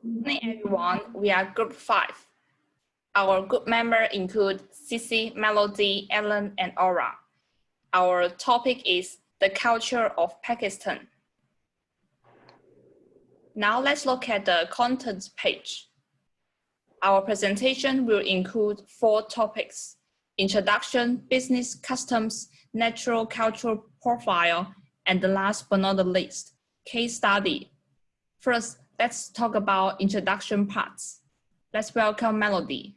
Good evening, everyone. We are Group 5. Our group members include Cici, Melody, Ellen, and Aura. Our topic is the culture of Pakistan. Now let's look at the contents page. Our presentation will include 4 topics: introduction, business, customs, natural cultural profile, and the last but not the least, case study. First, let's talk about introduction parts. Let's welcome Melody.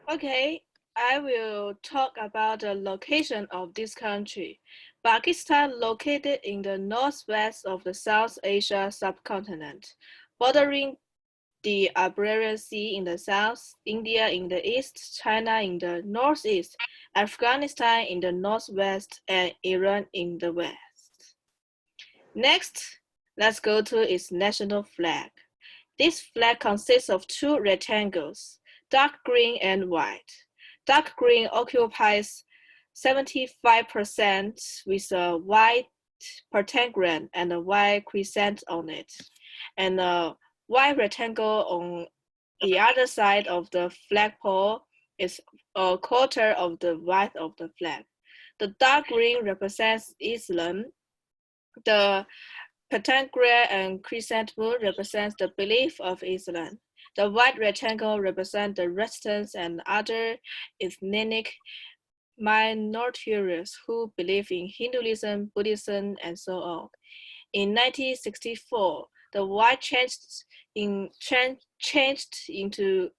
Okay, I will talk about the location of this country. Pakistan, located in the northwest of the South Asia subcontinent, bordering the Arabian Sea in the south, India in the east, China in the northeast, Afghanistan in the northwest, and Iran in the west. Next, let's go to its national flag. This flag consists of 2 rectangles, dark green and white. Dark green occupies 75% with a white pentagram and a white crescent on it, and a white rectangle on the other side of the flagpole is a quarter of the width of the flag. The dark green represents Islam. The pentagram and crescent moon represents the belief of Islam. The white rectangle represents the residents and other ethnic minorities who believe in Hinduism, Buddhism, and so on. In 1964, the white changed into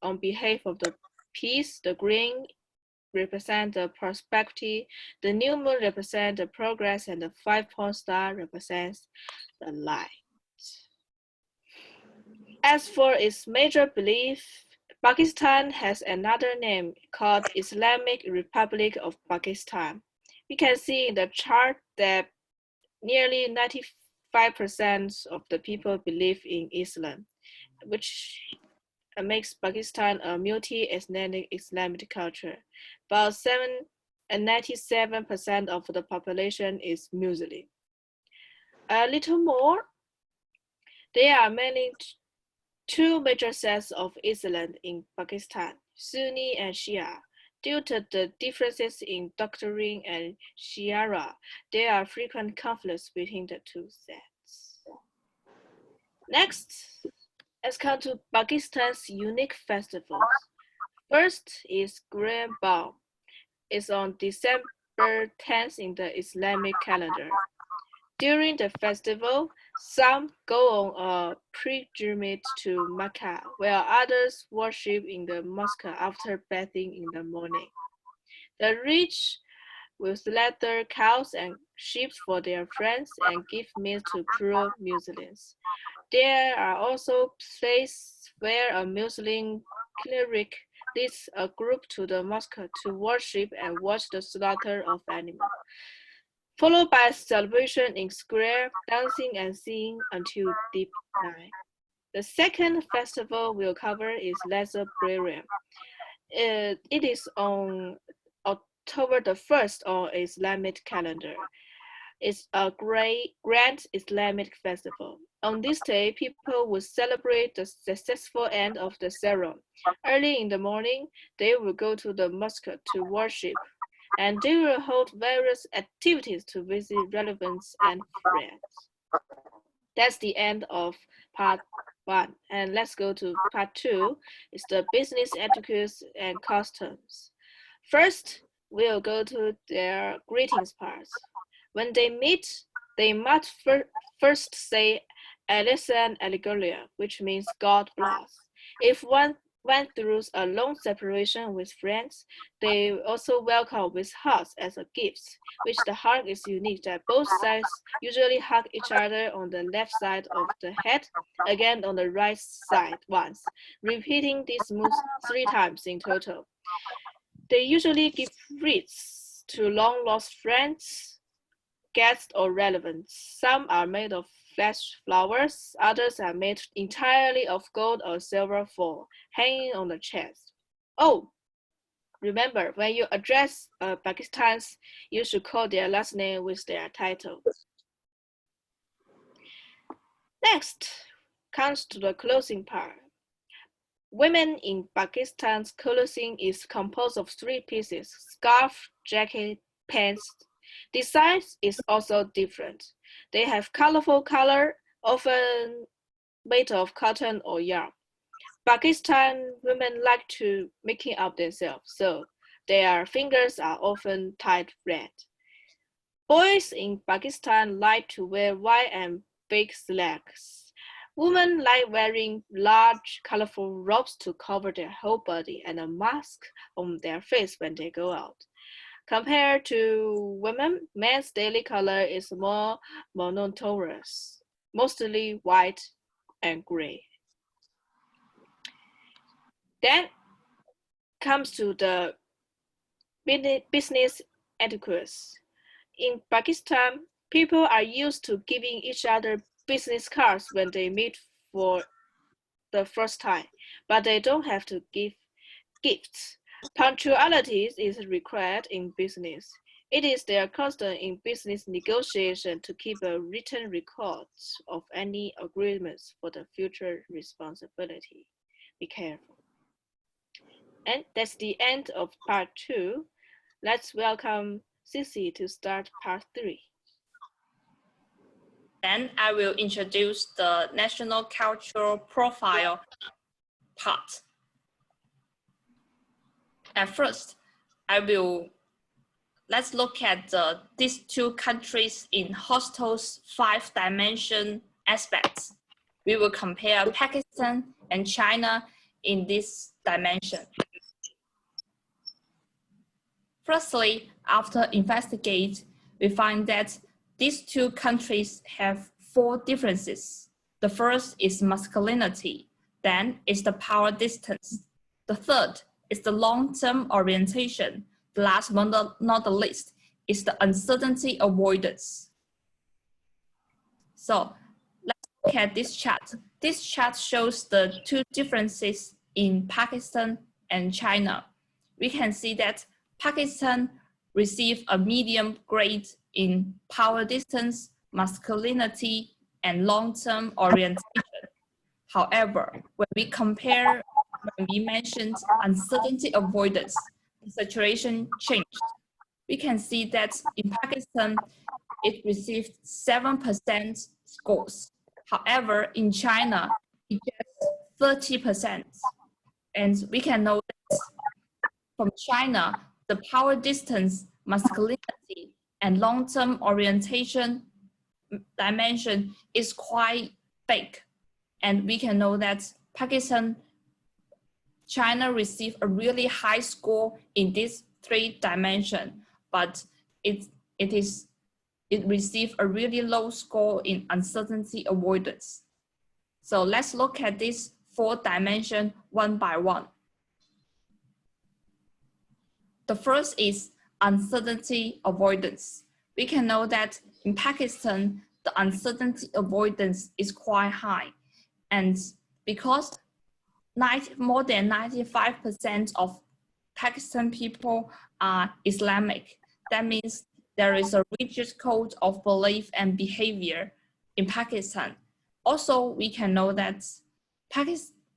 on behalf of the peace. The green represent the prosperity, the new moon represents the progress, and the 5-point star represents the light. As for its major belief, Pakistan has another name called Islamic Republic of Pakistan. We can see in the chart that nearly 95% of the people believe in Islam, which makes Pakistan a multi-ethnic Islamic culture. About 97% of the population is Muslim. A little more, there are mainly 2 major sects of Islam in Pakistan, Sunni and Shia. Due to the differences in doctrine and Shia, there are frequent conflicts between the 2 sects. Next, let's come to Pakistan's unique festivals. First is Grand Bal. It's on December 10th in the Islamic calendar. During the festival, some go on a pilgrimage to Macau, while others worship in the mosque after bathing in the morning. The rich will slaughter cows and sheep for their friends and give meat to poor Muslims. There are also places where a Muslim cleric leads a group to the mosque to worship and watch the slaughter of animals, followed by a celebration in square, dancing and singing until deep night. The second festival we'll cover is Lesser Burial. It is on October the 1st on Islamic calendar. It's a grand Islamic festival. On this day, people will celebrate the successful end of the ceremony. Early in the morning, they will go to the mosque to worship, and they will hold various activities to visit relatives and friends. That's the end of part 1. And let's go to part 2. It's the business etiquette and customs. First, we'll go to their greetings parts. When they meet, they must first say Alison Allegoria, which means God bless. If one went through a long separation with friends, they also welcome with hugs as a gift, which the hug is unique that both sides usually hug each other on the left side of the head, again on the right side once, repeating this move 3 times in total. They usually give wreaths to long-lost friends, guests, or relatives. Some are made of flesh flowers, others are made entirely of gold or silver foil, hanging on the chest. Oh, remember, when you address Pakistanis, you should call their last name with their title. Next, comes to the clothing part. Women in Pakistan's clothing is composed of 3 pieces: scarf, jacket, pants. The size is also different. They have colorful color, often made of cotton or yarn. Pakistan women like to making up themselves, so their fingers are often tied red. Boys in Pakistan like to wear white and big slacks. Women like wearing large, colorful robes to cover their whole body and a mask on their face when they go out. Compared to women, men's daily color is more monotonous, mostly white and gray. Then comes to the business etiquette. In Pakistan, people are used to giving each other business cards when they meet for the first time, but they don't have to give gifts. Punctuality is required in business. It is their custom in business negotiation to keep a written record of any agreements for the future responsibility. Be careful. And that's the end of part 2. Let's welcome Sissy to start part 3. Then I will introduce the national cultural profile part. At first, let's look at these 2 countries in Hostel's 5-dimension aspects. We will compare Pakistan and China in this dimension. Firstly, after investigate, we find that these 2 countries have 4 differences. The first is masculinity, then is the power distance. The third is the long-term orientation. The last but not the least is the uncertainty avoidance. So let's look at this chart. This chart shows the 2 differences in Pakistan and China. We can see that Pakistan received a medium grade in power distance, masculinity, and long-term orientation. However, when we mentioned uncertainty avoidance, the situation changed. We can see that in Pakistan, it received 7% scores. However, in China, it gets 30%. And we can know that from China, the power distance, masculinity, and long-term orientation dimension is quite big. And we can know that China received a really high score in this 3 dimensions, but it received a really low score in uncertainty avoidance. So let's look at this 4 dimensions one by one. The first is uncertainty avoidance. We can know that in Pakistan, the uncertainty avoidance is quite high. And because more than 95% of Pakistan people are Islamic, that means there is a rigid code of belief and behavior in Pakistan. Also, we can know that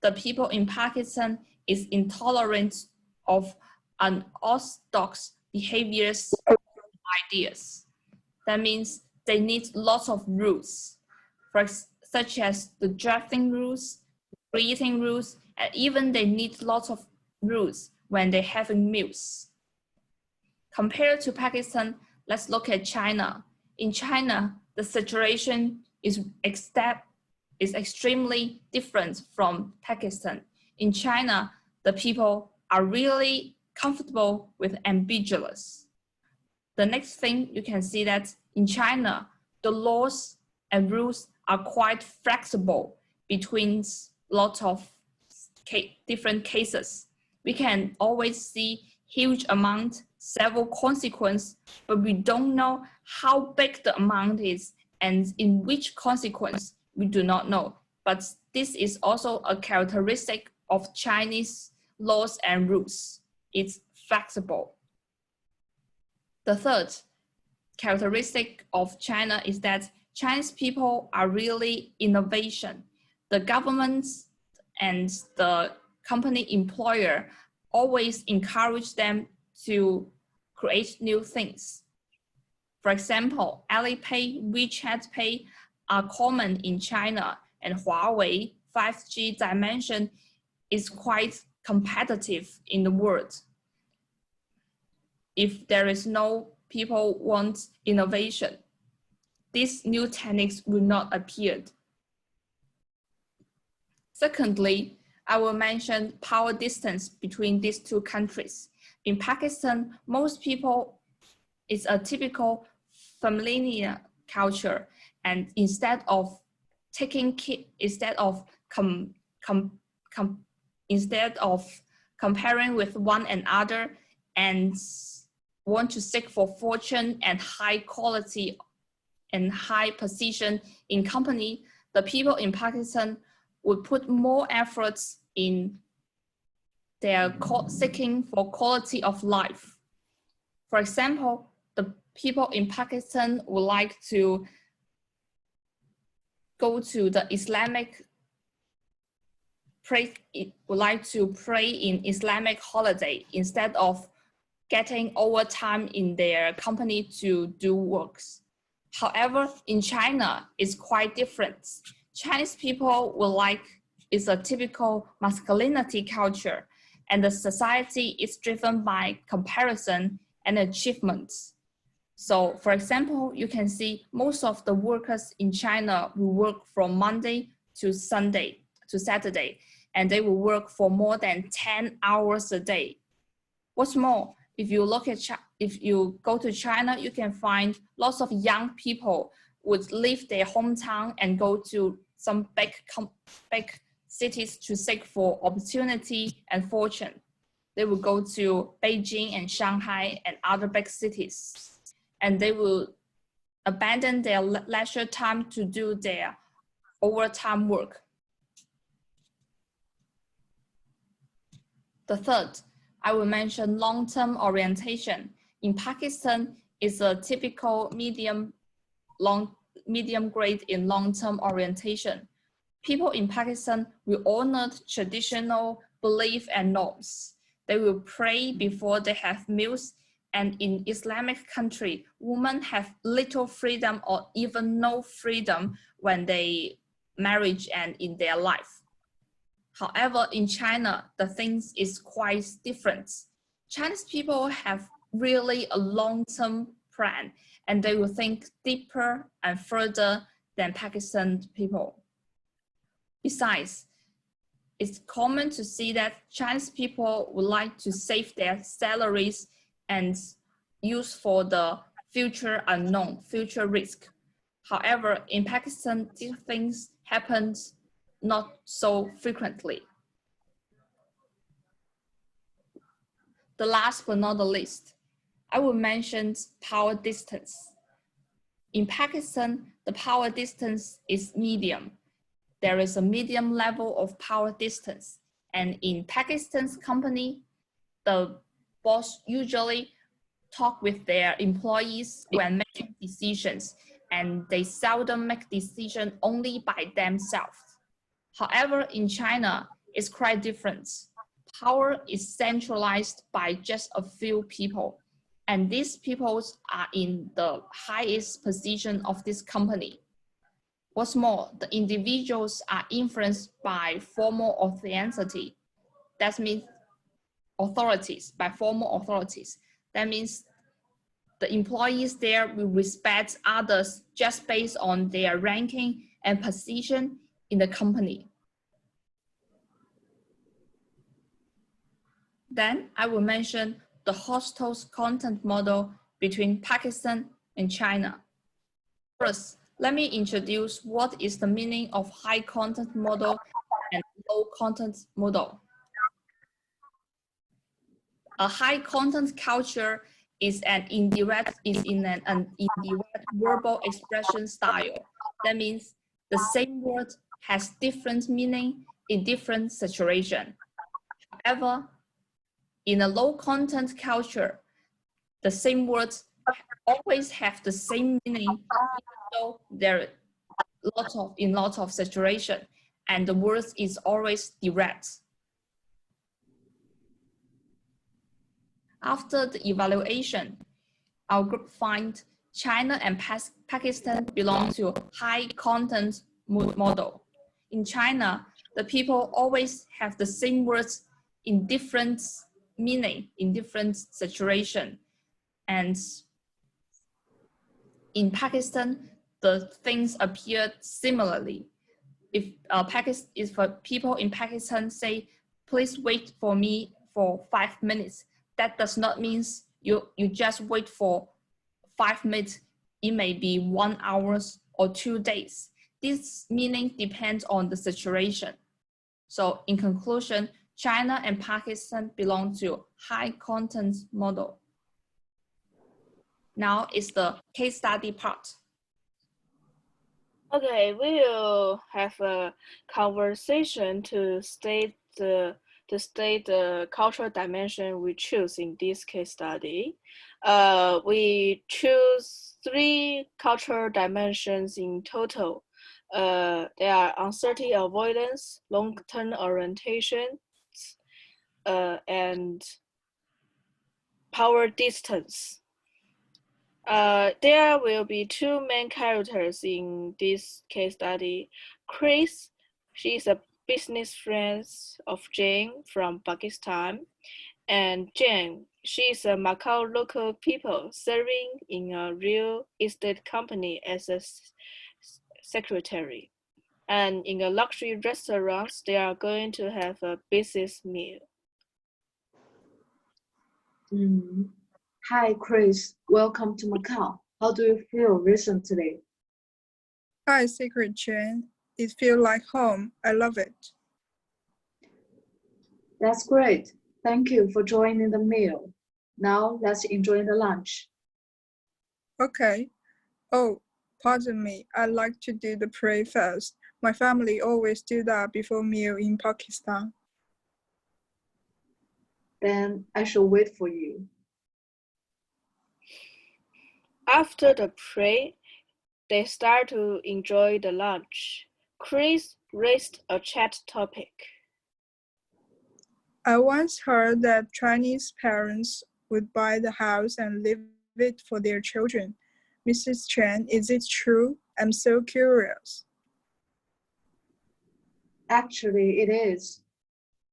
the people in Pakistan is intolerant of unorthodox behaviors and ideas. That means they need lots of rules, such as the drafting rules, breathing rules, and even they need lots of rules when they're having meals. Compared to Pakistan, let's look at China. In China, the situation is extremely different from Pakistan. In China, the people are really comfortable with ambiguous. The next thing you can see that in China, the laws and rules are quite flexible between lots of different cases. We can always see huge amount, several consequences, but we don't know how big the amount is and in which consequence we do not know. But this is also a characteristic of Chinese laws and rules. It's flexible. The third characteristic of China is that Chinese people are really innovation. the government and the company employer always encourage them to create new things. For example, Alipay, WeChat Pay are common in China, and Huawei 5G dimension is quite competitive in the world. If there is no people want innovation, these new techniques will not appear. Secondly, I will mention power distance between these two countries. In Pakistan, most people is a typical familiar culture, and instead of comparing with one another and want to seek for fortune and high quality and high position in company, the people in Pakistan would put more efforts in their seeking for quality of life. For example, the people in Pakistan would like to go to the Islamic pray in Islamic holiday instead of getting overtime in their company to do works. However, in China, it's quite different. Chinese people is a typical masculinity culture, and the society is driven by comparison and achievements. So, for example, you can see most of the workers in China will work from Monday to Saturday, and they will work for more than 10 hours a day. What's more, if you go to China, you can find lots of young people would leave their hometown and go to some big cities to seek for opportunity and fortune. They will go to Beijing and Shanghai and other big cities, and they will abandon their leisure time to do their overtime work. The third, I will mention long-term orientation. In Pakistan, it's a typical medium grade in long-term orientation. People in Pakistan will honor traditional belief and norms. They will pray before they have meals, and in Islamic country, women have little freedom or even no freedom when they marriage and in their life. However, in China, the things is quite different. Chinese people have really a long-term plan, and they will think deeper and further than Pakistan people. Besides, it's common to see that Chinese people would like to save their salaries and use for the future unknown, future risk. However, in Pakistan, these things happen not so frequently. The last but not the least, I will mention power distance. In Pakistan, the power distance is medium. There is a medium level of power distance. And in Pakistan's company, the boss usually talk with their employees when making decisions, and they seldom make decisions only by themselves. However, in China, it's quite different. Power is centralized by just a few people, and these people are in the highest position of this company. What's more, the individuals are influenced by formal authority. That means by formal authorities. That means the employees there will respect others just based on their ranking and position in the company. Then I will mention the hostile content model between Pakistan and China. First, let me introduce what is the meaning of high content model and low content model. A high content culture is in an indirect verbal expression style. That means the same word has different meaning in different situation. However, in a low content culture, the same words always have the same meaning, even though they're in lots of situation. and the word is always direct. After the evaluation, our group find China and Pakistan belong to high content model. In China, the people always have the same words in different meaning, in different situation. And in Pakistan, the things appear similarly. If people in Pakistan say, please wait for me for 5 minutes, that does not mean you just wait for 5 minutes. It may be 1 hour or 2 days. This meaning depends on the situation. So in conclusion, China and Pakistan belong to high content model. Now is the case study part. Okay, we will have a conversation to state the cultural dimension we choose in this case study. We choose 3 cultural dimensions in total. They are uncertainty avoidance, long-term orientation, and power distance. There will be 2 main characters in this case study. Chris, she is a business friend of Jane from Pakistan, and Jane, she is a Macau local people serving in a real estate company as a secretary. And in a luxury restaurant, they are going to have a business meal. Hi, Chris. Welcome to Macau. How do you feel recently? Hi, Secret Chen. It feels like home. I love it. That's great. Thank you for joining the meal. Now let's enjoy the lunch. Okay. Oh, pardon me. I like to do the pray first. My family always do that before meal in Pakistan. Then I shall wait for you. After the pray, they start to enjoy the lunch. Chris raised a chat topic. I once heard that Chinese parents would buy the house and leave it for their children. Mrs. Chen, is it true? I'm so curious. Actually, it is.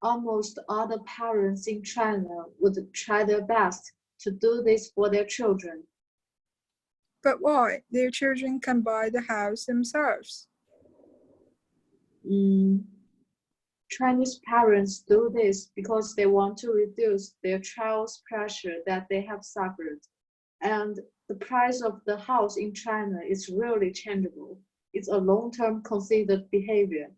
Almost all the parents in China would try their best to do this for their children. But why? Their children can buy the house themselves. Chinese parents do this because they want to reduce their child's pressure that they have suffered. And the price of the house in China is really changeable. It's a long-term considered behavior.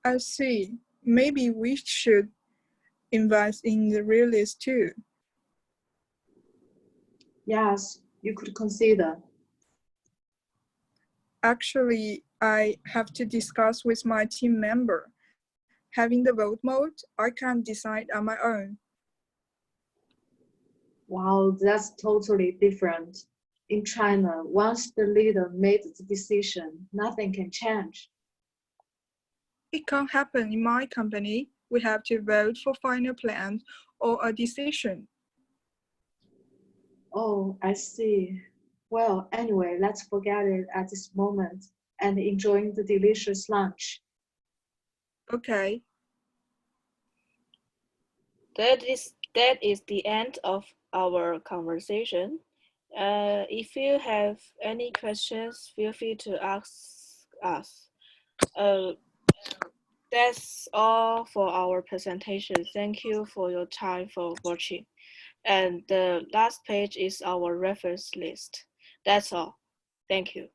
I see. Maybe we should invest in the real estate too. Yes, you could consider. Actually, I have to discuss with my team member. Having the vote mode, I can't decide on my own. Wow, that's totally different. In China, once the leader made the decision, nothing can change. It can't happen in my company. We have to vote for final plans or a decision. Oh, I see. Well, anyway, let's forget it at this moment and enjoy the delicious lunch. Okay. That is the end of our conversation. If you have any questions, feel free to ask us. That's all for our presentation. Thank you for your time for watching. And the last page is our reference list. That's all. Thank you.